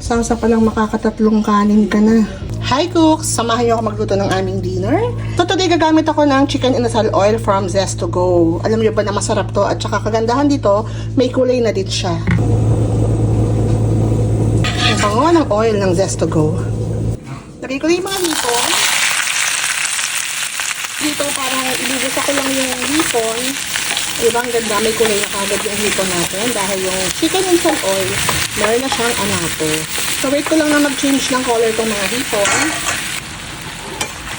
Sasa pa lang makakatatlong kanin ka na. Hi cooks! Samahan niyo ako magluto ng aming dinner. So today gagamit ako ng chicken inasal oil from Zest2Go. Alam niyo ba na masarap to at saka kagandahan dito, may kulay na din siya. Ang bango ng oil ng Zest2Go. Lagay ko na yung mga hipon. Dito parang ilubos ako lang yung hipon. Diba ang ganda, may kulay na kagad yung hipon natin dahil yung chicken inasal oil, meron na siyang anato. So wait ko lang na mag-change ng color itong mga hipon.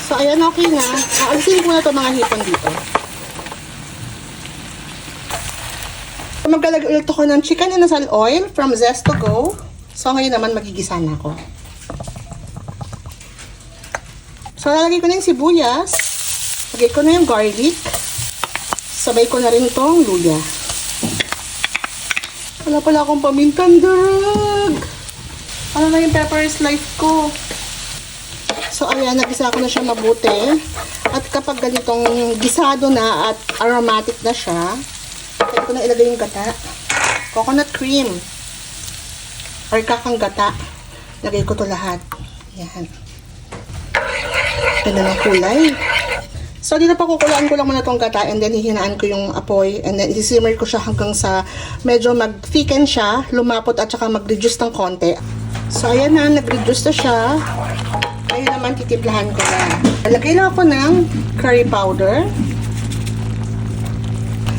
So ayan, okay na. Aalisin ko na itong mga hipon dito. So maglalagay ulit ako ng chicken inasal oil from Zest2Go. So ngayon naman magigisa na ako. So lalagay ko na yung sibuyas. Lagay ko na yung garlic. Sabay ko na rin itong luya. Wala pala akong pamintang drag. Ano na yung pepper slice ko? So ayan, nagisa ko na siya mabuti. At kapag ganitong gisado na at aromatic na siya, pwede ko na ilagay yung gata. Coconut cream. Or kakang gata. Lagay ko to lahat. Ayan. Ganda ng kulay. So, dito pa kukulaan ko lang muna itong gata and then hihinaan ko yung apoy and then isimmer ko siya hanggang sa medyo mag-thicken siya, lumapot at saka mag-reduce ng konti. So, ayan na, nag-reduce na siya. Ayun naman, titimplahan ko na. Lagay lang ako ng curry powder,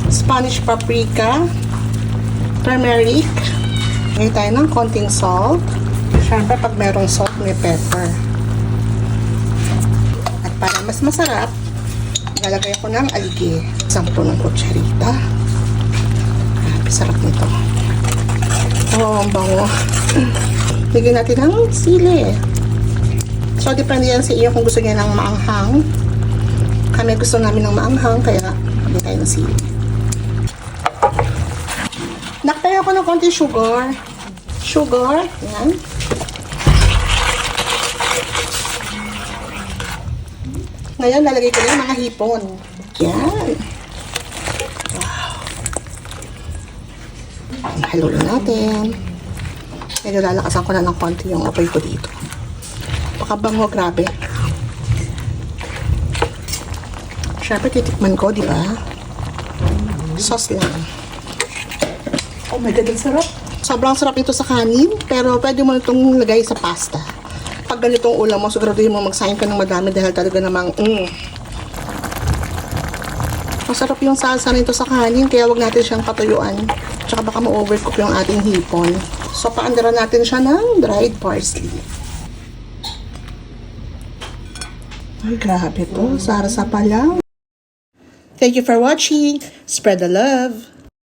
Spanish paprika, turmeric, lagay tayo ng konting salt. Siyempre, pag merong salt, may pepper. At para mas masarap, lalagay ako ng aligi. 10 ng kutsarita. Grabe, sarap nito. Oh, ang bango. Lagyan natin ng sili. So, depende yan sa iyo kung gusto niya ng maanghang. Kami gusto namin ng maanghang, kaya lagyan tayo ng sili. Naktayo ako ng konti sugar. Sugar. Yan. Ngayon, lalagay ko na yung mga hipon. Yan. Wow. Halo natin. Medyo lalakasan ko na ng konti yung apoy ko dito. Pakabango, grabe. Siyempre, titikman ko, di ba? Sauce lang. Oh my God, ang sarap. Sobrang sarap ito sa kanin, pero pwede mo itong lagay sa pasta. Pag ganitong ulam mo, siguraduhin mo magsahin ka ng madami dahil talaga namang masarap yung salsa nito sa kanin, kaya wag natin siyang patuyuan. Tsaka baka ma-overcook yung ating hipon. So, paandaran natin siya ng dried parsley. Ay, grabe to. Sarsa pa lang. Thank you for watching. Spread the love.